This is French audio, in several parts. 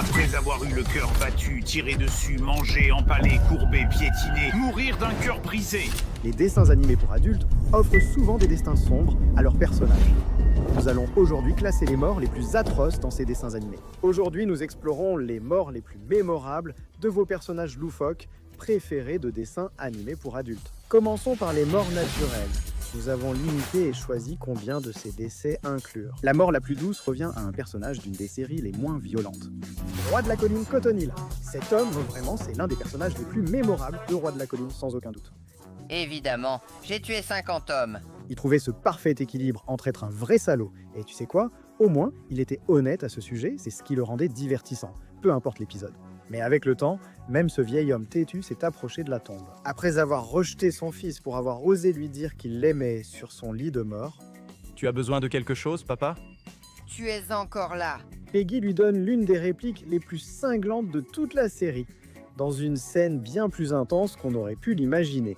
Après avoir eu le cœur battu, tiré dessus, mangé, empalé, courbé, piétiné, mourir d'un cœur brisé. Les dessins animés pour adultes offrent souvent des destins sombres à leurs personnages. Nous allons aujourd'hui classer les morts les plus atroces dans ces dessins animés. Aujourd'hui, nous explorons les morts les plus mémorables de vos personnages loufoques préférés de dessins animés pour adultes. Commençons par les morts naturelles. Nous avons limité et choisi combien de ces décès inclure. La mort la plus douce revient à un personnage d'une des séries les moins violentes. Roi de la colline Cotton Hill. Cet homme, vraiment, c'est l'un des personnages les plus mémorables de Roi de la colline, sans aucun doute. Évidemment, j'ai tué 50 hommes. Il trouvait ce parfait équilibre entre être un vrai salaud et tu sais quoi, au moins, il était honnête à ce sujet, c'est ce qui le rendait divertissant, peu importe l'épisode. Mais avec le temps, même ce vieil homme têtu s'est approché de la tombe. Après avoir rejeté son fils pour avoir osé lui dire qu'il l'aimait sur son lit de mort, Tu as besoin de quelque chose, papa? Tu es encore là. Peggy lui donne l'une des répliques les plus cinglantes de toute la série, dans une scène bien plus intense qu'on aurait pu l'imaginer,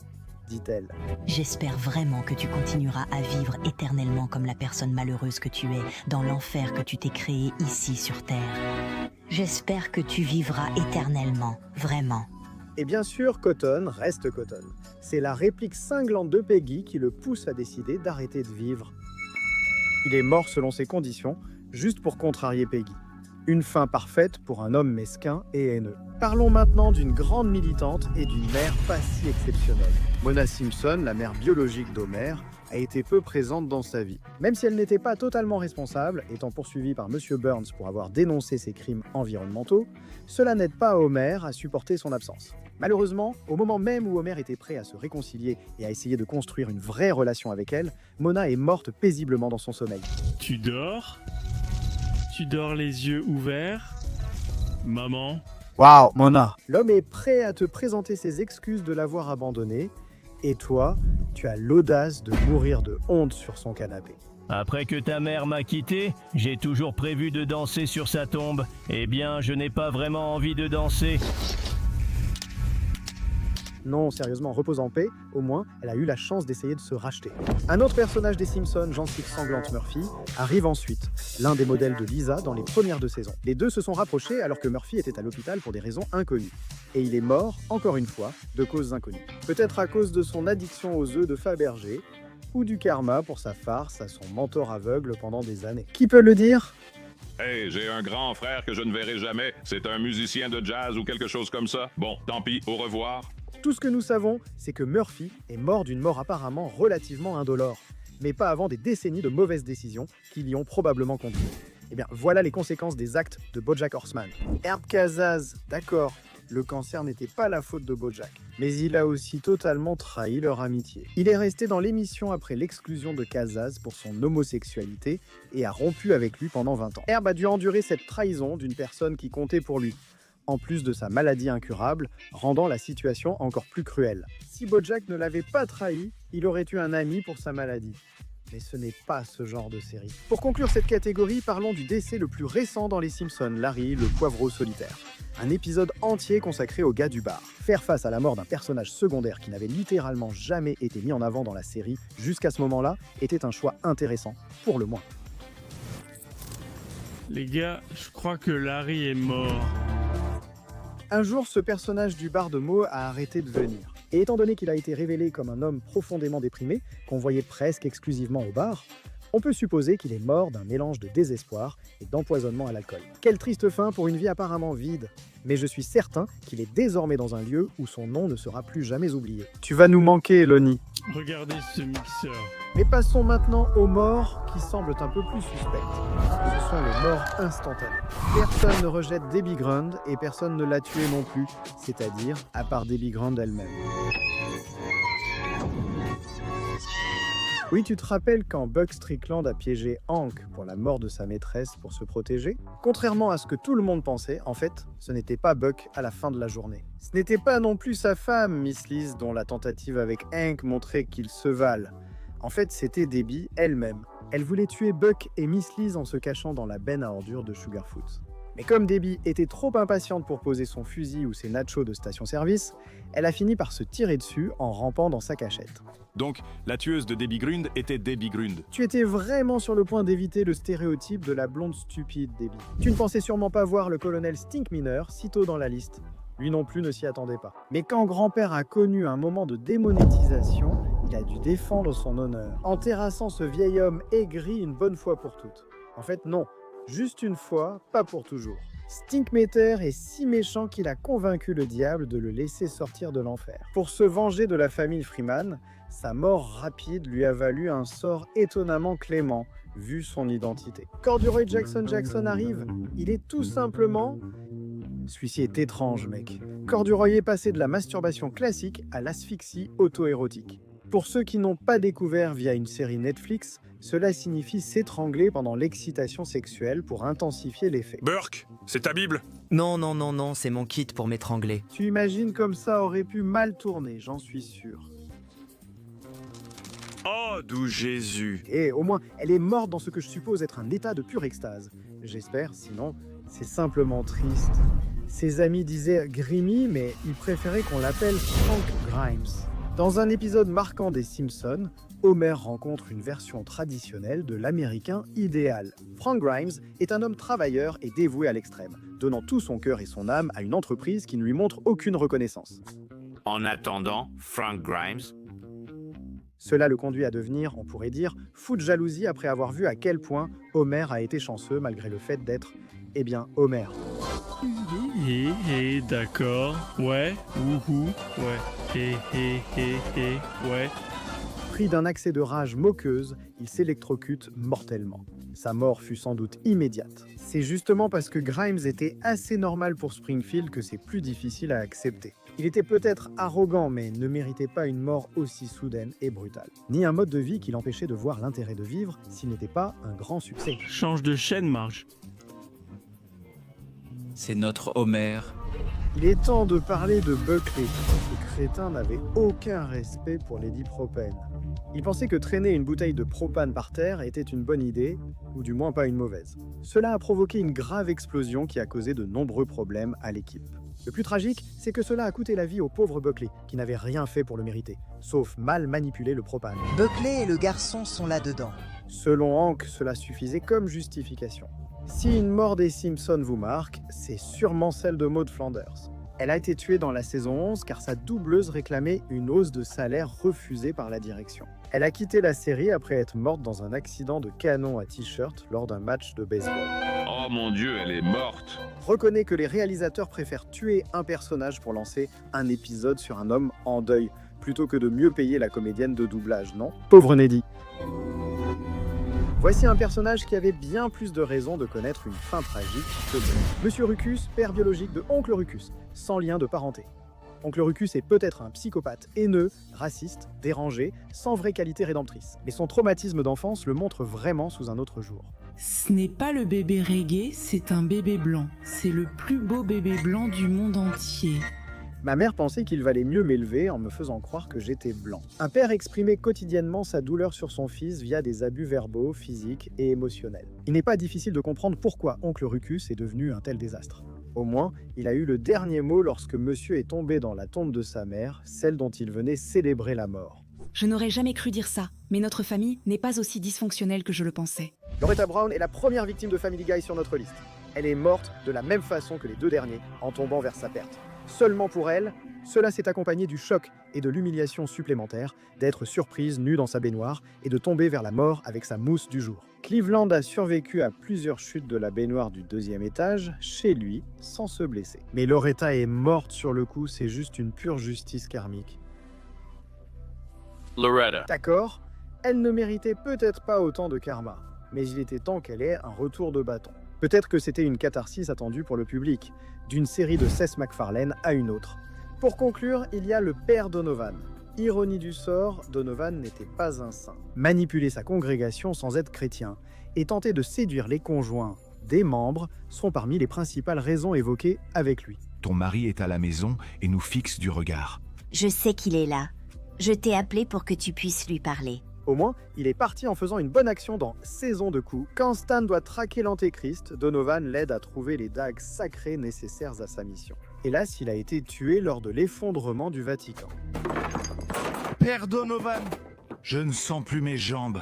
dit-elle. J'espère vraiment que tu continueras à vivre éternellement comme la personne malheureuse que tu es, dans l'enfer que tu t'es créé ici sur Terre. J'espère que tu vivras éternellement, vraiment. Et bien sûr, Cotton reste Cotton. C'est la réplique cinglante de Peggy qui le pousse à décider d'arrêter de vivre. Il est mort selon ses conditions, juste pour contrarier Peggy. Une fin parfaite pour un homme mesquin et haineux. Parlons maintenant d'une grande militante et d'une mère pas si exceptionnelle. Mona Simpson, la mère biologique d'Homer, a été peu présente dans sa vie. Même si elle n'était pas totalement responsable, étant poursuivie par Monsieur Burns pour avoir dénoncé ses crimes environnementaux, cela n'aide pas Homer à supporter son absence. Malheureusement, au moment même où Homer était prêt à se réconcilier et à essayer de construire une vraie relation avec elle, Mona est morte paisiblement dans son sommeil. Tu dors? Tu dors les yeux ouverts? Maman? Waouh, Mona! L'homme est prêt à te présenter ses excuses de l'avoir abandonné, et toi, tu as l'audace de mourir de honte sur son canapé. Après que ta mère m'a quitté, j'ai toujours prévu de danser sur sa tombe. Eh bien, je n'ai pas vraiment envie de danser. Non, sérieusement, repose en paix, au moins, elle a eu la chance d'essayer de se racheter. Un autre personnage des Simpsons, gencive sanglante Murphy, arrive ensuite, l'un des modèles de Lisa dans les premières 2 saisons. Les deux se sont rapprochés alors que Murphy était à l'hôpital pour des raisons inconnues. Et il est mort, encore une fois, de causes inconnues. Peut-être à cause de son addiction aux œufs de Fabergé, ou du karma pour sa farce à son mentor aveugle pendant des années. Qui peut le dire ? Hey, j'ai un grand frère que je ne verrai jamais. C'est un musicien de jazz ou quelque chose comme ça. Bon, tant pis, au revoir. Tout ce que nous savons, c'est que Murphy est mort d'une mort apparemment relativement indolore, mais pas avant des décennies de mauvaises décisions qui l'y ont probablement conduit. Eh bien, voilà les conséquences des actes de BoJack Horseman. Herb Kazaz, d'accord, le cancer n'était pas la faute de BoJack, mais il a aussi totalement trahi leur amitié. Il est resté dans l'émission après l'exclusion de Kazaz pour son homosexualité et a rompu avec lui pendant 20 ans. Herb a dû endurer cette trahison d'une personne qui comptait pour lui, en plus de sa maladie incurable, rendant la situation encore plus cruelle. Si BoJack ne l'avait pas trahi, il aurait eu un ami pour sa maladie. Mais ce n'est pas ce genre de série. Pour conclure cette catégorie, parlons du décès le plus récent dans les Simpsons, Larry, le poivreau solitaire. Un épisode entier consacré au gars du bar. Faire face à la mort d'un personnage secondaire qui n'avait littéralement jamais été mis en avant dans la série jusqu'à ce moment-là était un choix intéressant, pour le moins. Les gars, je crois que Larry est mort. Un jour, ce personnage du bar de mots a arrêté de venir. Et étant donné qu'il a été révélé comme un homme profondément déprimé, qu'on voyait presque exclusivement au bar, on peut supposer qu'il est mort d'un mélange de désespoir et d'empoisonnement à l'alcool. Quelle triste fin pour une vie apparemment vide. Mais je suis certain qu'il est désormais dans un lieu où son nom ne sera plus jamais oublié. Tu vas nous manquer, Lonnie. Regardez ce mixeur. Mais passons maintenant aux morts qui semblent un peu plus suspectes. Ce sont les morts instantanées. Personne ne rejette Debbie Grund et personne ne l'a tuée non plus, c'est-à-dire à part Debbie Grund elle-même. Oui, tu te rappelles quand Buck Strickland a piégé Hank pour la mort de sa maîtresse pour se protéger? Contrairement à ce que tout le monde pensait, en fait, ce n'était pas Buck à la fin de la journée. Ce n'était pas non plus sa femme, Miss Liz, dont la tentative avec Hank montrait qu'ils se valent. En fait, c'était Debbie elle-même. Elle voulait tuer Buck et Miss Liz en se cachant dans la benne à ordures de Sugarfoot. Mais comme Debbie était trop impatiente pour poser son fusil ou ses nachos de station-service, elle a fini par se tirer dessus en rampant dans sa cachette. Donc, la tueuse de Debbie Grund était Debbie Grund. Tu étais vraiment sur le point d'éviter le stéréotype de la blonde stupide, Debbie. Tu ne pensais sûrement pas voir le colonel Stinkminer si tôt dans la liste. Lui non plus ne s'y attendait pas. Mais quand grand-père a connu un moment de démonétisation, il a dû défendre son honneur, en terrassant ce vieil homme aigri une bonne fois pour toutes. En fait, non. Juste une fois, pas pour toujours. Stinkmeter est si méchant qu'il a convaincu le diable de le laisser sortir de l'enfer. Pour se venger de la famille Freeman, sa mort rapide lui a valu un sort étonnamment clément, vu son identité. Corduroy Jackson arrive, il est tout simplement... Celui-ci est étrange, mec. Corduroy est passé de la masturbation classique à l'asphyxie auto-érotique. Pour ceux qui n'ont pas découvert via une série Netflix, cela signifie s'étrangler pendant l'excitation sexuelle pour intensifier l'effet. Burke, c'est ta Bible? Non, c'est mon kit pour m'étrangler. Tu imagines comme ça aurait pu mal tourner, j'en suis sûr. Oh, d'où Jésus! Et au moins, elle est morte dans ce que je suppose être un état de pure extase. J'espère, sinon, c'est simplement triste. Ses amis disaient Grimmy, mais ils préféraient qu'on l'appelle Frank Grimes. Dans un épisode marquant des Simpsons, Homer rencontre une version traditionnelle de l'Américain idéal. Frank Grimes est un homme travailleur et dévoué à l'extrême, donnant tout son cœur et son âme à une entreprise qui ne lui montre aucune reconnaissance. En attendant, Frank Grimes... Cela le conduit à devenir, on pourrait dire, fou de jalousie après avoir vu à quel point Homer a été chanceux malgré le fait d'être, eh bien, Homer. D'accord, ouais, ouais, ouais. Pris d'un accès de rage moqueuse, il s'électrocute mortellement. Sa mort fut sans doute immédiate. C'est justement parce que Grimes était assez normal pour Springfield que c'est plus difficile à accepter. Il était peut-être arrogant, mais ne méritait pas une mort aussi soudaine et brutale. Ni un mode de vie qui l'empêchait de voir l'intérêt de vivre s'il n'était pas un grand succès. Change de chaîne, Marge. C'est notre Homer. Il est temps de parler de Buckley. Ce crétin n'avait aucun respect pour les dipropènes. Il pensait que traîner une bouteille de propane par terre était une bonne idée, ou du moins pas une mauvaise. Cela a provoqué une grave explosion qui a causé de nombreux problèmes à l'équipe. Le plus tragique, c'est que cela a coûté la vie au pauvre Buckley, qui n'avait rien fait pour le mériter, sauf mal manipuler le propane. Buckley et le garçon sont là-dedans. Selon Hank, cela suffisait comme justification. Si une mort des Simpsons vous marque, c'est sûrement celle de Maud Flanders. Elle a été tuée dans la saison 11 car sa doubleuse réclamait une hausse de salaire refusée par la direction. Elle a quitté la série après être morte dans un accident de canon à t-shirt lors d'un match de baseball. Oh mon Dieu, elle est morte! Reconnais que les réalisateurs préfèrent tuer un personnage pour lancer un épisode sur un homme en deuil, plutôt que de mieux payer la comédienne de doublage, non? Pauvre Neddy. Voici un personnage qui avait bien plus de raisons de connaître une fin tragique que lui. Monsieur Ruckus, père biologique de Oncle Ruckus, sans lien de parenté. Oncle Ruckus est peut-être un psychopathe haineux, raciste, dérangé, sans vraie qualité rédemptrice. Mais son traumatisme d'enfance le montre vraiment sous un autre jour. Ce n'est pas le bébé reggae, c'est un bébé blanc. C'est le plus beau bébé blanc du monde entier. Ma mère pensait qu'il valait mieux m'élever en me faisant croire que j'étais blanc. Un père exprimait quotidiennement sa douleur sur son fils via des abus verbaux, physiques et émotionnels. Il n'est pas difficile de comprendre pourquoi Oncle Ruckus est devenu un tel désastre. Au moins, il a eu le dernier mot lorsque monsieur est tombé dans la tombe de sa mère, celle dont il venait célébrer la mort. Je n'aurais jamais cru dire ça, mais notre famille n'est pas aussi dysfonctionnelle que je le pensais. Loretta Brown est la première victime de Family Guy sur notre liste. Elle est morte de la même façon que les deux derniers, en tombant vers sa perte. Seulement pour elle, cela s'est accompagné du choc et de l'humiliation supplémentaire d'être surprise nue dans sa baignoire et de tomber vers la mort avec sa mousse du jour. Cleveland a survécu à plusieurs chutes de la baignoire du 2e étage, chez lui, sans se blesser. Mais Loretta est morte sur le coup, c'est juste une pure justice karmique. Loretta. D'accord, elle ne méritait peut-être pas autant de karma, mais il était temps qu'elle ait un retour de bâton. Peut-être que c'était une catharsis attendue pour le public, d'une série de Seth MacFarlane à une autre. Pour conclure, il y a le père Donovan. Ironie du sort, Donovan n'était pas un saint. Manipuler sa congrégation sans être chrétien et tenter de séduire les conjoints des membres sont parmi les principales raisons évoquées avec lui. Ton mari est à la maison et nous fixe du regard. Je sais qu'il est là. Je t'ai appelé pour que tu puisses lui parler. Au moins, il est parti en faisant une bonne action dans Saison de coups. Quand Stan doit traquer l'Antéchrist, Donovan l'aide à trouver les dagues sacrées nécessaires à sa mission. Hélas, il a été tué lors de l'effondrement du Vatican. Père Donovan, je ne sens plus mes jambes.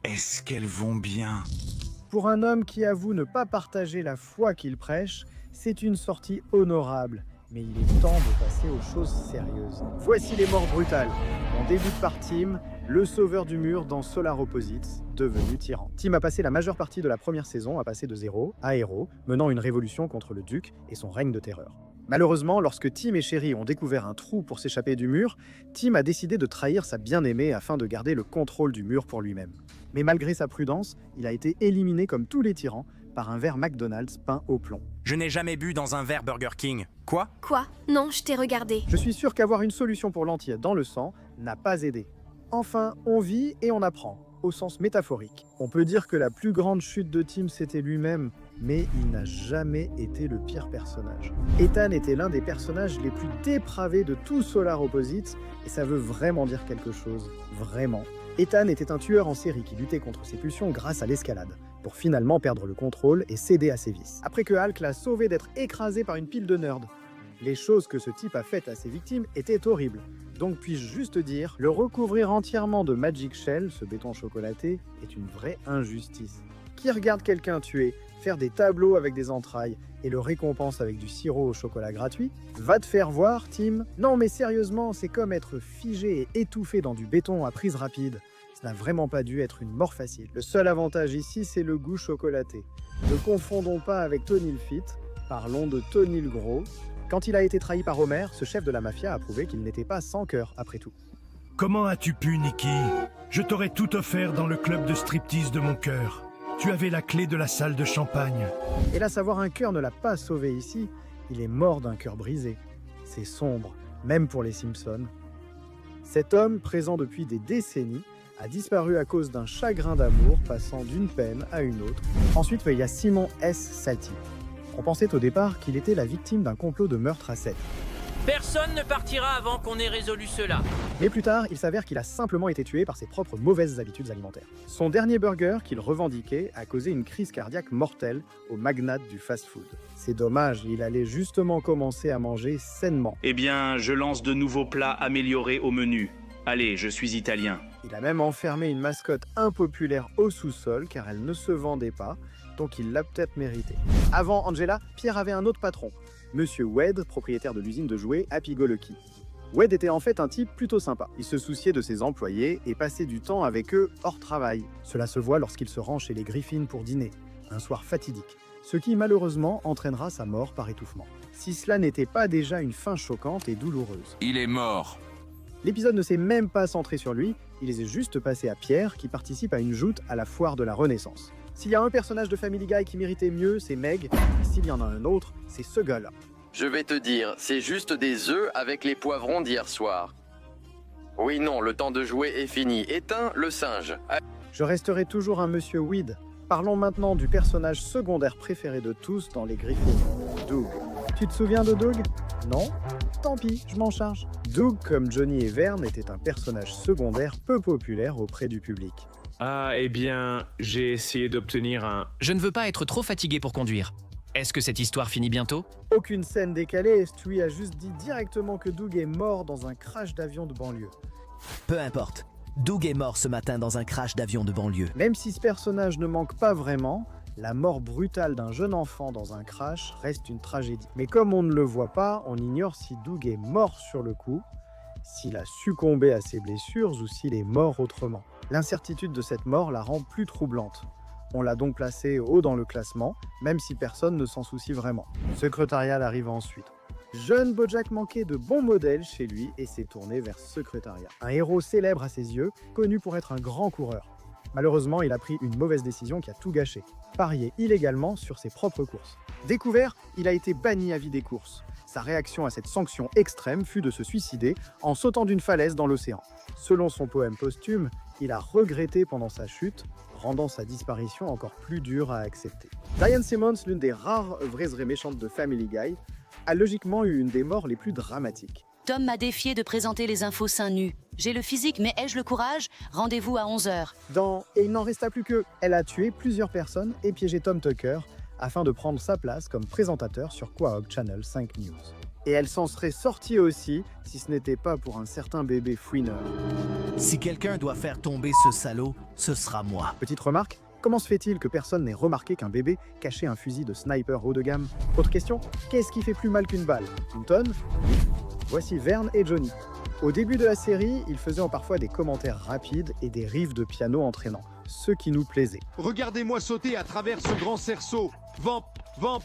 Est-ce qu'elles vont bien? Pour un homme qui avoue ne pas partager la foi qu'il prêche, c'est une sortie honorable. Mais il est temps de passer aux choses sérieuses. Voici les morts brutales. On débute par Tim, le sauveur du mur dans Solar Opposites, devenu tyran. Tim a passé la majeure partie de la première saison à passer de 0 à héros, menant une révolution contre le duc et son règne de terreur. Malheureusement, lorsque Tim et Sherry ont découvert un trou pour s'échapper du mur, Tim a décidé de trahir sa bien-aimée afin de garder le contrôle du mur pour lui-même. Mais malgré sa prudence, il a été éliminé comme tous les tyrans par un verre McDonald's peint au plomb. Je n'ai jamais bu dans un verre Burger King. Quoi? Quoi? Non, je t'ai regardé. Je suis sûr qu'avoir une solution pour l'entier dans le sang n'a pas aidé. Enfin, on vit et on apprend, au sens métaphorique. On peut dire que la plus grande chute de Tim, c'était lui-même, mais il n'a jamais été le pire personnage. Ethan était l'un des personnages les plus dépravés de tout Solar Opposites, et ça veut vraiment dire quelque chose. Vraiment. Ethan était un tueur en série qui luttait contre ses pulsions grâce à l'escalade, pour finalement perdre le contrôle et céder à ses vices. Après que Hulk l'a sauvé d'être écrasé par une pile de nerds. Les choses que ce type a faites à ses victimes étaient horribles. Donc puis-je juste dire, le recouvrir entièrement de Magic Shell, ce béton chocolaté, est une vraie injustice. Qui regarde quelqu'un tuer, faire des tableaux avec des entrailles et le récompense avec du sirop au chocolat gratuit? Va te faire voir, Tim. Non mais sérieusement, c'est comme être figé et étouffé dans du béton à prise rapide. Ça n'a vraiment pas dû être une mort facile. Le seul avantage ici, c'est le goût chocolaté. Ne confondons pas avec Tony le Fit, parlons de Tony le Gros. Quand il a été trahi par Homer, ce chef de la mafia a prouvé qu'il n'était pas sans cœur, après tout. Comment as-tu pu, Nicky? Je t'aurais tout offert dans le club de striptease de mon cœur. Tu avais la clé de la salle de champagne. Et là, savoir un cœur ne l'a pas sauvé ici, il est mort d'un cœur brisé. C'est sombre, même pour les Simpsons. Cet homme, présent depuis des décennies, a disparu à cause d'un chagrin d'amour passant d'une peine à une autre. Ensuite, il y a Simon S. Salty. On pensait au départ qu'il était la victime d'un complot de meurtre à 7. Personne ne partira avant qu'on ait résolu cela. Mais plus tard, il s'avère qu'il a simplement été tué par ses propres mauvaises habitudes alimentaires. Son dernier burger qu'il revendiquait a causé une crise cardiaque mortelle au magnate du fast-food. C'est dommage, il allait justement commencer à manger sainement. Eh bien, je lance de nouveaux plats améliorés au menu. Allez, je suis italien. Il a même enfermé une mascotte impopulaire au sous-sol car elle ne se vendait pas, donc il l'a peut-être mérité. Avant Angela, Pierre avait un autre patron, Monsieur Wade, propriétaire de l'usine de jouets Happy Go Lucky. Wade était en fait un type plutôt sympa. Il se souciait de ses employés et passait du temps avec eux hors travail. Cela se voit lorsqu'il se rend chez les Griffins pour dîner, un soir fatidique, ce qui malheureusement entraînera sa mort par étouffement. Si cela n'était pas déjà une fin choquante et douloureuse. Il est mort. L'épisode ne s'est même pas centré sur lui, il est juste passé à Pierre qui participe à une joute à la foire de la Renaissance. S'il y a un personnage de Family Guy qui méritait mieux, c'est Meg, et s'il y en a un autre, c'est ce gars-là. Je vais te dire, c'est juste des œufs avec les poivrons d'hier soir. Oui, non, le temps de jouer est fini. Éteins le singe. Je resterai toujours un Monsieur Weed. Parlons maintenant du personnage secondaire préféré de tous dans les Griffins, Doug. Tu te souviens de Doug? Non? Tant pis, je m'en charge. Doug, comme Johnny et Vern, était un personnage secondaire peu populaire auprès du public. Ah, eh bien, j'ai essayé d'obtenir un... Je ne veux pas être trop fatigué pour conduire. Est-ce que cette histoire finit bientôt? Aucune scène décalée, Stewie a juste dit directement que Doug est mort dans un crash d'avion de banlieue. Peu importe. Doug est mort ce matin dans un crash d'avion de banlieue. Même si ce personnage ne manque pas vraiment, la mort brutale d'un jeune enfant dans un crash reste une tragédie. Mais comme on ne le voit pas, on ignore si Doug est mort sur le coup, s'il a succombé à ses blessures ou s'il est mort autrement. L'incertitude de cette mort la rend plus troublante. On l'a donc placé haut dans le classement, même si personne ne s'en soucie vraiment. Secretariat arrive ensuite. Jeune Bojack manquait de bons modèles chez lui et s'est tourné vers Secretariat. Un héros célèbre à ses yeux, connu pour être un grand coureur. Malheureusement, il a pris une mauvaise décision qui a tout gâché. Parier illégalement sur ses propres courses. Découvert, il a été banni à vie des courses. Sa réaction à cette sanction extrême fut de se suicider en sautant d'une falaise dans l'océan. Selon son poème posthume, il a regretté pendant sa chute, rendant sa disparition encore plus dure à accepter. Diane Simmons, l'une des rares vraies méchantes de Family Guy, a logiquement eu une des morts les plus dramatiques. Tom m'a défié de présenter les infos seins nus. J'ai le physique, mais ai-je le courage? Rendez-vous à 11h. Et il n'en resta plus que. Elle a tué plusieurs personnes et piégé Tom Tucker afin de prendre sa place comme présentateur sur Quahog Channel 5 News. Et elle s'en serait sortie aussi si ce n'était pas pour un certain bébé fouineur. Si quelqu'un doit faire tomber ce salaud, ce sera moi. Petite remarque, comment se fait-il que personne n'ait remarqué qu'un bébé cachait un fusil de sniper haut de gamme? Autre question, qu'est-ce qui fait plus mal qu'une balle? Une tonne? Voici Vern et Johnny. Au début de la série, ils faisaient parfois des commentaires rapides et des riffs de piano entraînants, ce qui nous plaisait. Regardez-moi sauter à travers ce grand cerceau. Vamp, vamp.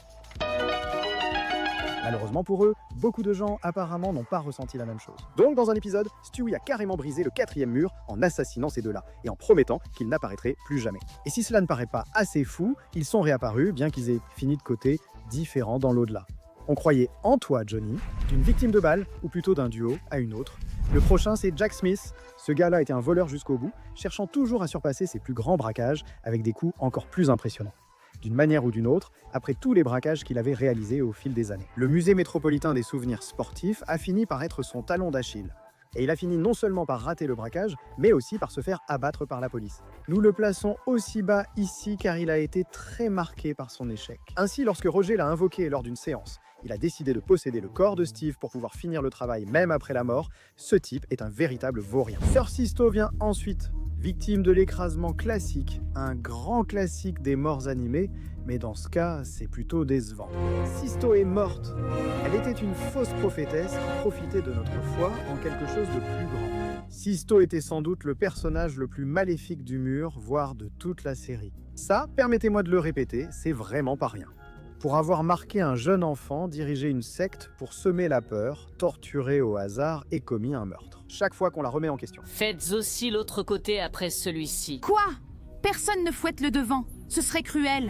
Malheureusement pour eux, beaucoup de gens apparemment n'ont pas ressenti la même chose. Donc dans un épisode, Stewie a carrément brisé le 4e mur en assassinant ces deux-là et en promettant qu'ils n'apparaîtraient plus jamais. Et si cela ne paraît pas assez fou, ils sont réapparus bien qu'ils aient fini de côtés différents dans l'au-delà. On croyait en toi, Johnny, d'une victime de balle, ou plutôt d'un duo à une autre. Le prochain, c'est Jack Smith. Ce gars-là était un voleur jusqu'au bout, cherchant toujours à surpasser ses plus grands braquages avec des coups encore plus impressionnants. D'une manière ou d'une autre, après tous les braquages qu'il avait réalisés au fil des années. Le musée métropolitain des souvenirs sportifs a fini par être son talon d'Achille. Et il a fini non seulement par rater le braquage, mais aussi par se faire abattre par la police. Nous le plaçons aussi bas ici car il a été très marqué par son échec. Ainsi, lorsque Roger l'a invoqué lors d'une séance, il a décidé de posséder le corps de Steve pour pouvoir finir le travail même après la mort. Ce type est un véritable vaurien. Sir Sisto vient ensuite, victime de l'écrasement classique, un grand classique des morts animées, mais dans ce cas, c'est plutôt décevant. Sisto est morte. Elle était une fausse prophétesse qui profitait de notre foi en quelque chose de plus grand. Sisto était sans doute le personnage le plus maléfique du mur, voire de toute la série. Ça, permettez-moi de le répéter, c'est vraiment pas rien. Pour avoir marqué un jeune enfant, dirigé une secte pour semer la peur, torturé au hasard et commis un meurtre. Chaque fois qu'on la remet en question. Faites aussi l'autre côté après celui-ci. Quoi? Personne ne fouette le devant. Ce serait cruel.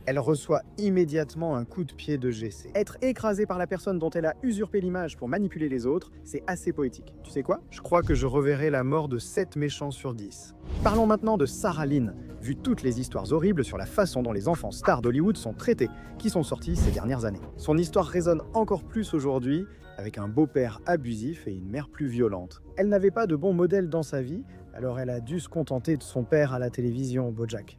Elle reçoit immédiatement un coup de pied de GC. Être écrasée par la personne dont elle a usurpé l'image pour manipuler les autres, c'est assez poétique. Tu sais quoi? Je crois que je reverrai la mort de 7 méchants sur 10. Parlons maintenant de Sarah Lynn, vu toutes les histoires horribles sur la façon dont les enfants stars d'Hollywood sont traités, qui sont sortis ces dernières années. Son histoire résonne encore plus aujourd'hui, avec un beau-père abusif et une mère plus violente. Elle n'avait pas de bon modèle dans sa vie, alors elle a dû se contenter de son père à la télévision, Bojack.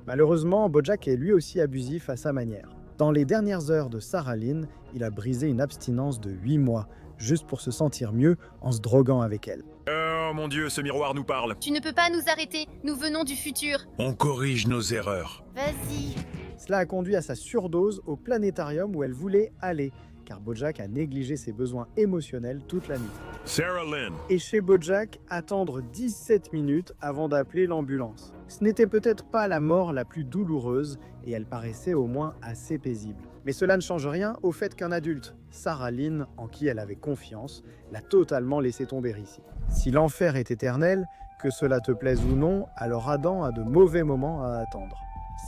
Malheureusement, Bojack est lui aussi abusif à sa manière. Dans les dernières heures de Sarah Lynn, il a brisé une abstinence de 8 mois, juste pour se sentir mieux en se droguant avec elle. Oh mon Dieu, ce miroir nous parle. Tu ne peux pas nous arrêter, nous venons du futur. On corrige nos erreurs. Vas-y. Cela a conduit à sa surdose au planétarium où elle voulait aller, car Bojack a négligé ses besoins émotionnels toute la nuit. Sarah Lynn. Et chez Bojack, attendre 17 minutes avant d'appeler l'ambulance. Ce n'était peut-être pas la mort la plus douloureuse, et elle paraissait au moins assez paisible. Mais cela ne change rien au fait qu'un adulte, Sarah Lynn, en qui elle avait confiance, l'a totalement laissé tomber ici. Si l'enfer est éternel, que cela te plaise ou non, alors Adam a de mauvais moments à attendre.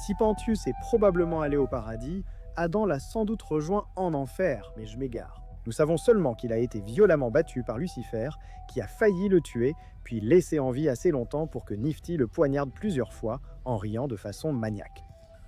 Si Pentheus est probablement allé au paradis, Adam l'a sans doute rejoint en enfer, mais je m'égare. Nous savons seulement qu'il a été violemment battu par Lucifer, qui a failli le tuer, puis laissé en vie assez longtemps pour que Nifty le poignarde plusieurs fois, en riant de façon maniaque.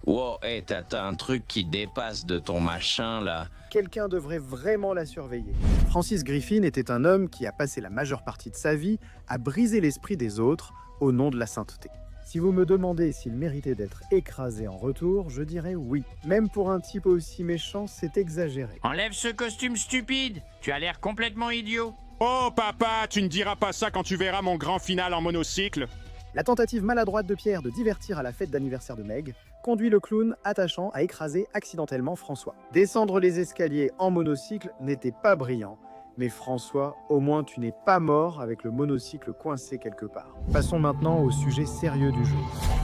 Wow, hey, t'as un truc qui dépasse de ton machin, là. Quelqu'un devrait vraiment la surveiller. Francis Griffin était un homme qui a passé la majeure partie de sa vie à briser l'esprit des autres au nom de la sainteté. Si vous me demandez s'il méritait d'être écrasé en retour, je dirais oui. Même pour un type aussi méchant, c'est exagéré. Enlève ce costume stupide. Tu as l'air complètement idiot. Oh papa, tu ne diras pas ça quand tu verras mon grand final en monocycle. La tentative maladroite de Pierre de divertir à la fête d'anniversaire de Meg conduit le clown attachant à écraser accidentellement François. Descendre les escaliers en monocycle n'était pas brillant, mais François, au moins tu n'es pas mort avec le monocycle coincé quelque part. Passons maintenant au sujet sérieux du jeu.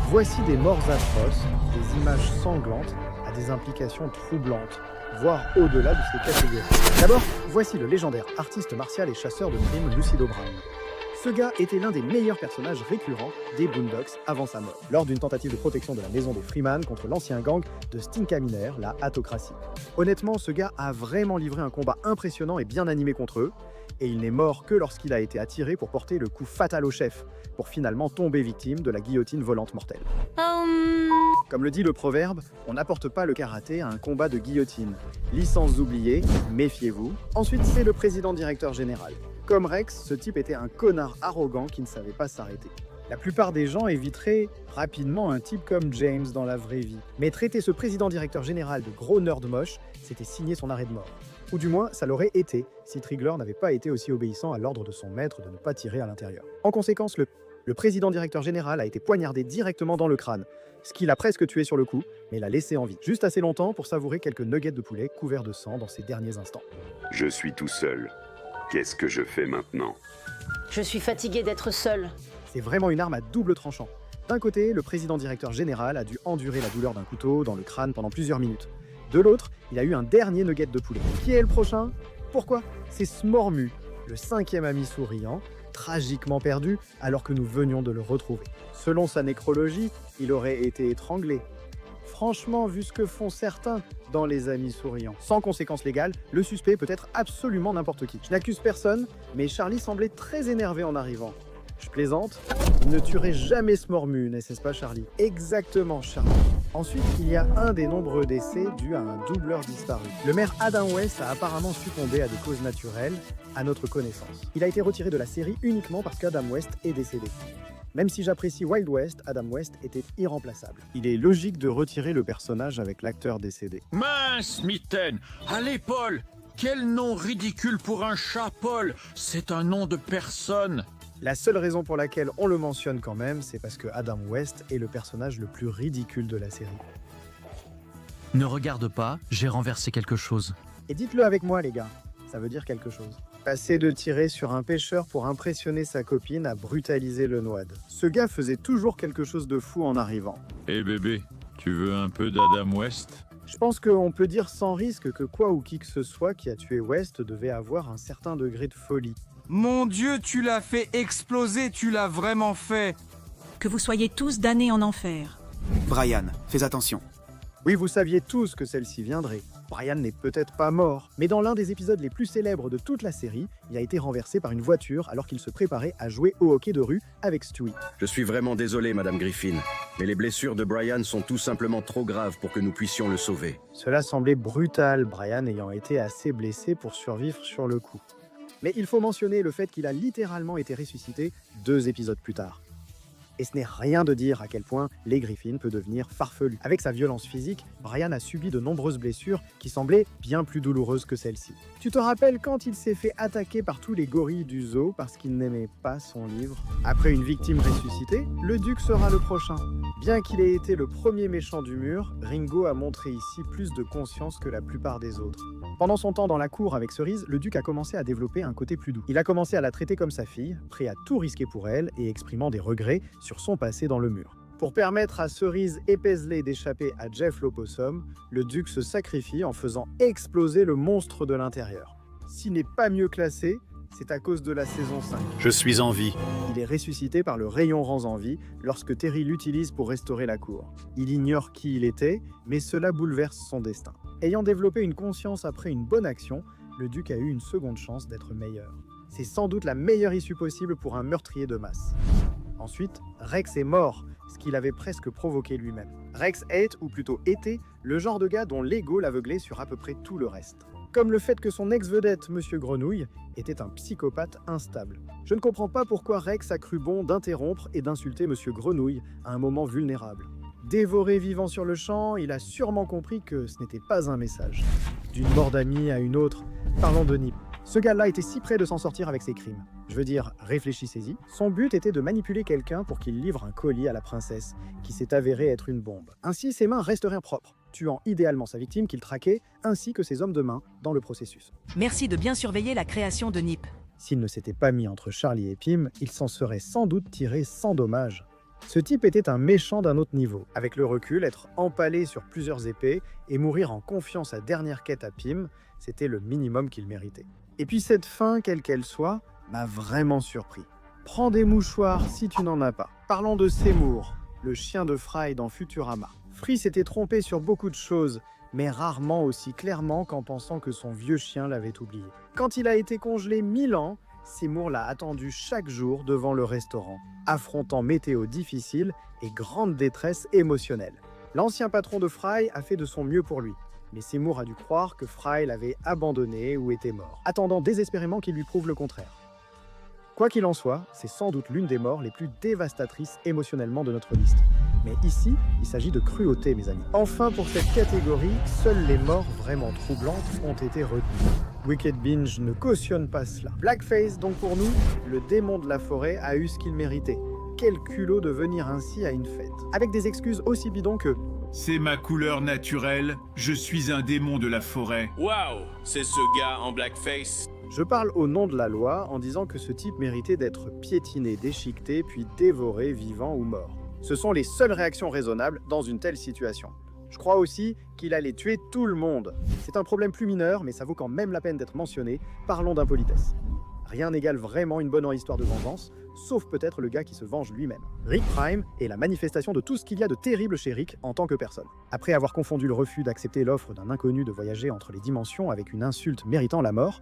Voici des morts atroces, des images sanglantes à des implications troublantes, voire au-delà de ces catégories. D'abord, voici le légendaire artiste martial et chasseur de primes Lucido Brown. Ce gars était l'un des meilleurs personnages récurrents des Boondocks avant sa mort, lors d'une tentative de protection de la maison des Freeman contre l'ancien gang de Stinkaminer, la Hatocratie. Honnêtement, ce gars a vraiment livré un combat impressionnant et bien animé contre eux, et il n'est mort que lorsqu'il a été attiré pour porter le coup fatal au chef, pour finalement tomber victime de la guillotine volante mortelle. Comme le dit le proverbe, on n'apporte pas le karaté à un combat de guillotine. Licences oubliées, méfiez-vous. Ensuite, c'est le président directeur général. Comme Rex, ce type était un connard arrogant qui ne savait pas s'arrêter. La plupart des gens éviteraient rapidement un type comme James dans la vraie vie. Mais traiter ce président directeur général de gros nerd moche, c'était signer son arrêt de mort. Ou du moins, ça l'aurait été si Trigler n'avait pas été aussi obéissant à l'ordre de son maître de ne pas tirer à l'intérieur. En conséquence, le président directeur général a été poignardé directement dans le crâne, ce qui l'a presque tué sur le coup, mais l'a laissé en vie. Juste assez longtemps pour savourer quelques nuggets de poulet couverts de sang dans ses derniers instants. Je suis tout seul. Qu'est-ce que je fais maintenant? Je suis fatigué d'être seul. C'est vraiment une arme à double tranchant. D'un côté, le président directeur général a dû endurer la douleur d'un couteau dans le crâne pendant plusieurs minutes. De l'autre, il a eu un dernier nugget de poulet. Qui est le prochain? Pourquoi? C'est Smormu, le 5e ami souriant, tragiquement perdu alors que nous venions de le retrouver. Selon sa nécrologie, il aurait été étranglé. Franchement, vu ce que font certains dans les amis souriants, sans conséquence légale, le suspect peut être absolument n'importe qui. Je n'accuse personne, mais Charlie semblait très énervé en arrivant. Je plaisante, il ne tuerait jamais Smormu, n'est-ce pas Charlie? Exactement Charlie. Ensuite, il y a un des nombreux décès dus à un doubleur disparu. Le maire Adam West a apparemment succombé à des causes naturelles, à notre connaissance. Il a été retiré de la série uniquement parce qu'Adam West est décédé. Même si j'apprécie Wild West, Adam West était irremplaçable. Il est logique de retirer le personnage avec l'acteur décédé. Mince, Mitten! Allez, Paul! Quel nom ridicule pour un chat, Paul! C'est un nom de personne! La seule raison pour laquelle on le mentionne quand même, c'est parce que Adam West est le personnage le plus ridicule de la série. Ne regarde pas, j'ai renversé quelque chose. Et dites-le avec moi les gars, ça veut dire quelque chose. Passer de tirer sur un pêcheur pour impressionner sa copine à brutaliser le Noad. Ce gars faisait toujours quelque chose de fou en arrivant. Eh bébé, tu veux un peu d'Adam West? Je pense qu'on peut dire sans risque que quoi ou qui que ce soit qui a tué West devait avoir un certain degré de folie. Mon Dieu, tu l'as fait exploser, tu l'as vraiment fait. Que vous soyez tous damnés en enfer. Brian, fais attention. Oui, vous saviez tous que celle-ci viendrait. Brian n'est peut-être pas mort, mais dans l'un des épisodes les plus célèbres de toute la série, il a été renversé par une voiture alors qu'il se préparait à jouer au hockey de rue avec Stewie. Je suis vraiment désolé, Madame Griffin, mais les blessures de Brian sont tout simplement trop graves pour que nous puissions le sauver. Cela semblait brutal, Brian ayant été assez blessé pour survivre sur le coup. Mais il faut mentionner le fait qu'il a littéralement été ressuscité 2 épisodes plus tard. Et ce n'est rien de dire à quel point les Griffin peut devenir farfelu. Avec sa violence physique, Brian a subi de nombreuses blessures qui semblaient bien plus douloureuses que celle-ci. Tu te rappelles quand il s'est fait attaquer par tous les gorilles du zoo parce qu'il n'aimait pas son livre? Après une victime ressuscitée, le duc sera le prochain. Bien qu'il ait été le premier méchant du mur, Ringo a montré ici plus de conscience que la plupart des autres. Pendant son temps dans la cour avec Cerise, le duc a commencé à développer un côté plus doux. Il a commencé à la traiter comme sa fille, prêt à tout risquer pour elle et exprimant des regrets sur son passé dans le mur. Pour permettre à Cerise et Paisley d'échapper à Jeff l'opossum, le duc se sacrifie en faisant exploser le monstre de l'intérieur. S'il n'est pas mieux classé, c'est à cause de la saison 5. Je suis en vie. Il est ressuscité par le rayon rends en vie lorsque Terry l'utilise pour restaurer la cour. Il ignore qui il était, mais cela bouleverse son destin. Ayant développé une conscience après une bonne action, le duc a eu une seconde chance d'être meilleur. C'est sans doute la meilleure issue possible pour un meurtrier de masse. Ensuite, Rex est mort, ce qu'il avait presque provoqué lui-même. Rex est, ou plutôt était, le genre de gars dont l'ego l'aveuglait sur à peu près tout le reste. Comme le fait que son ex-vedette, Monsieur Grenouille, était un psychopathe instable. Je ne comprends pas pourquoi Rex a cru bon d'interrompre et d'insulter Monsieur Grenouille à un moment vulnérable. Dévoré vivant sur le champ, il a sûrement compris que ce n'était pas un message. D'une mort d'ami à une autre, parlons de Nip. Ce gars-là était si près de s'en sortir avec ses crimes. Je veux dire, réfléchissez-y. Son but était de manipuler quelqu'un pour qu'il livre un colis à la princesse, qui s'est avéré être une bombe. Ainsi, ses mains resteraient propres, tuant idéalement sa victime qu'il traquait, ainsi que ses hommes de main dans le processus. Merci de bien surveiller la création de Nip. S'il ne s'était pas mis entre Charlie et Pym, il s'en serait sans doute tiré sans dommage. Ce type était un méchant d'un autre niveau. Avec le recul, être empalé sur plusieurs épées et mourir en confiant sa dernière quête à Pym, c'était le minimum qu'il méritait. Et puis cette fin, quelle qu'elle soit, m'a vraiment surpris. Prends des mouchoirs si tu n'en as pas. Parlons de Seymour, le chien de Fry dans Futurama. Fry s'était trompé sur beaucoup de choses, mais rarement aussi clairement qu'en pensant que son vieux chien l'avait oublié. Quand il a été congelé 1000 ans, Seymour l'a attendu chaque jour devant le restaurant, affrontant météo difficile et grande détresse émotionnelle. L'ancien patron de Fry a fait de son mieux pour lui, mais Seymour a dû croire que Fry l'avait abandonné ou était mort, attendant désespérément qu'il lui prouve le contraire. Quoi qu'il en soit, c'est sans doute l'une des morts les plus dévastatrices émotionnellement de notre liste. Mais ici, il s'agit de cruauté, mes amis. Enfin, pour cette catégorie, seules les morts vraiment troublantes ont été retenues. Wicked Binge ne cautionne pas cela. Blackface, donc pour nous, le démon de la forêt a eu ce qu'il méritait. Quel culot de venir ainsi à une fête. Avec des excuses aussi bidons que « C'est ma couleur naturelle, je suis un démon de la forêt. » Waouh, c'est ce gars en blackface. Je parle au nom de la loi en disant que ce type méritait d'être piétiné, déchiqueté, puis dévoré, vivant ou mort. Ce sont les seules réactions raisonnables dans une telle situation. Je crois aussi qu'il allait tuer tout le monde. C'est un problème plus mineur, mais ça vaut quand même la peine d'être mentionné. Parlons d'impolitesse. Rien n'égale vraiment une bonne histoire de vengeance, sauf peut-être le gars qui se venge lui-même. Rick Prime est la manifestation de tout ce qu'il y a de terrible chez Rick en tant que personne. Après avoir confondu le refus d'accepter l'offre d'un inconnu de voyager entre les dimensions avec une insulte méritant la mort,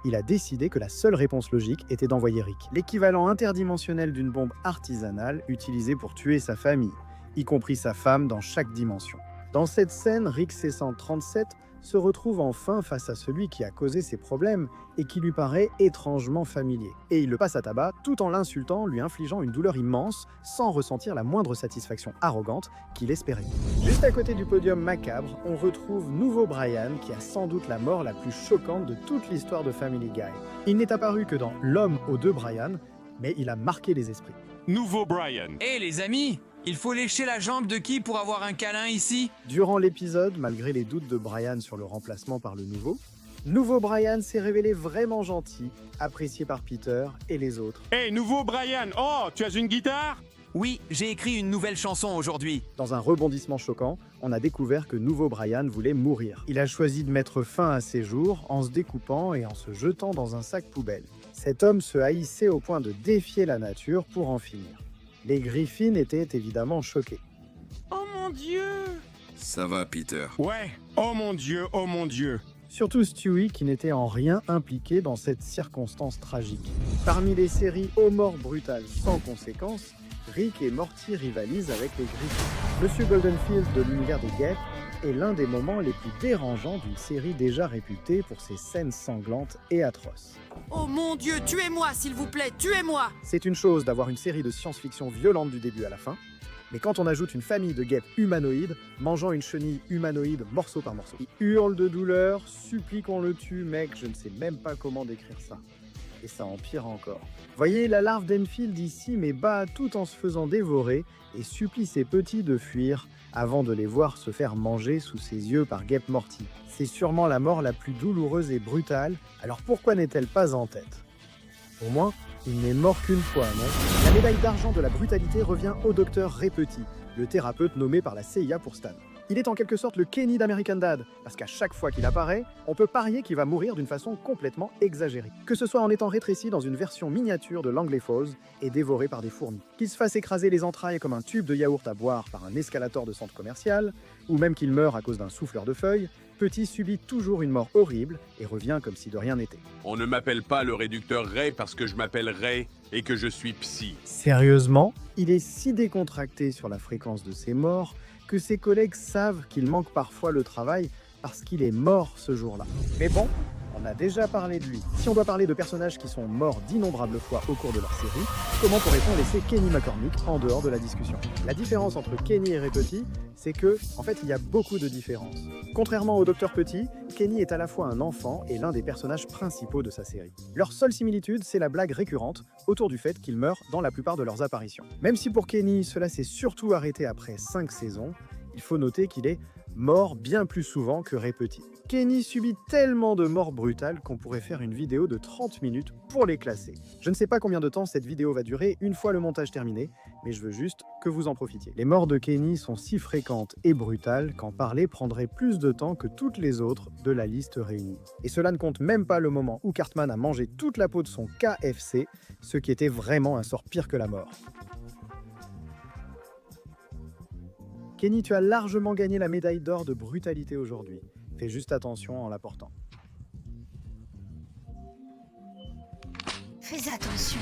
il a décidé que la seule réponse logique était d'envoyer Rick, l'équivalent interdimensionnel d'une bombe artisanale utilisée pour tuer sa famille, y compris sa femme dans chaque dimension. Dans cette scène, Rick C-137 se retrouve enfin face à celui qui a causé ses problèmes et qui lui paraît étrangement familier. Et il le passe à tabac tout en l'insultant, lui infligeant une douleur immense sans ressentir la moindre satisfaction arrogante qu'il espérait. Juste à côté du podium macabre, on retrouve nouveau Brian qui a sans doute la mort la plus choquante de toute l'histoire de Family Guy. Il n'est apparu que dans L'homme aux deux Brian, mais il a marqué les esprits. Nouveau Brian. Hé les amis, il faut lécher la jambe de qui pour avoir un câlin ici? Durant l'épisode, malgré les doutes de Brian sur le remplacement par le nouveau Brian s'est révélé vraiment gentil, apprécié par Peter et les autres. Hé, nouveau Brian, oh, tu as une guitare? Oui, j'ai écrit une nouvelle chanson aujourd'hui. Dans un rebondissement choquant, on a découvert que nouveau Brian voulait mourir. Il a choisi de mettre fin à ses jours en se découpant et en se jetant dans un sac poubelle. Cet homme se haïssait au point de défier la nature pour en finir. Les Griffins étaient évidemment choqués. Oh mon Dieu! Ça va, Peter? Ouais, oh mon Dieu, oh mon Dieu. Surtout Stewie qui n'était en rien impliqué dans cette circonstance tragique. Parmi les séries aux morts brutales sans conséquence, Rick et Morty rivalisent avec les Griffins. Monsieur Goldenfield de l'univers des Guêpes est l'un des moments les plus dérangeants d'une série déjà réputée pour ses scènes sanglantes et atroces. Oh mon Dieu, tuez-moi s'il vous plaît, tuez-moi! C'est une chose d'avoir une série de science-fiction violente du début à la fin, mais quand on ajoute une famille de guêpes humanoïdes mangeant une chenille humanoïde morceau par morceau. Ils hurlent de douleur, supplient qu'on le tue, mec, je ne sais même pas comment décrire ça. Et ça empire encore. Voyez, la larve d'Enfield ici met bas tout en se faisant dévorer et supplie ses petits de fuir avant de les voir se faire manger sous ses yeux par Guêpe Morty. C'est sûrement la mort la plus douloureuse et brutale, alors pourquoi n'est-elle pas en tête? Au moins, il n'est mort qu'une fois, non? La médaille d'argent de la brutalité revient au docteur Ray Petit, le thérapeute nommé par la CIA pour Stan. Il est en quelque sorte le Kenny d'American Dad, parce qu'à chaque fois qu'il apparaît, on peut parier qu'il va mourir d'une façon complètement exagérée. Que ce soit en étant rétréci dans une version miniature de Langley Falls et dévoré par des fourmis, qu'il se fasse écraser les entrailles comme un tube de yaourt à boire par un escalator de centre commercial, ou même qu'il meure à cause d'un souffleur de feuilles, Petit subit toujours une mort horrible et revient comme si de rien n'était. On ne m'appelle pas le réducteur Ray parce que je m'appelle Ray et que je suis psy. Sérieusement, il est si décontracté sur la fréquence de ses morts que ses collègues savent qu'il manque parfois le travail parce qu'il est mort ce jour-là. Mais bon, on a déjà parlé de lui. Si on doit parler de personnages qui sont morts d'innombrables fois au cours de leur série, comment pourrait-on laisser Kenny McCormick en dehors de la discussion? La différence entre Kenny et Ray Petit, c'est que, en fait, il y a beaucoup de différences. Contrairement au Docteur Petit, Kenny est à la fois un enfant et l'un des personnages principaux de sa série. Leur seule similitude, c'est la blague récurrente autour du fait qu'ils meurent dans la plupart de leurs apparitions. Même si pour Kenny, cela s'est surtout arrêté après 5 saisons, il faut noter qu'il est mort bien plus souvent que Ray Petit. Kenny subit tellement de morts brutales qu'on pourrait faire une vidéo de 30 minutes pour les classer. Je ne sais pas combien de temps cette vidéo va durer une fois le montage terminé, mais je veux juste que vous en profitiez. Les morts de Kenny sont si fréquentes et brutales qu'en parler prendrait plus de temps que toutes les autres de la liste réunie. Et cela ne compte même pas le moment où Cartman a mangé toute la peau de son KFC, ce qui était vraiment un sort pire que la mort. Kenny, tu as largement gagné la médaille d'or de brutalité aujourd'hui. Fais juste attention en la portant. Fais attention.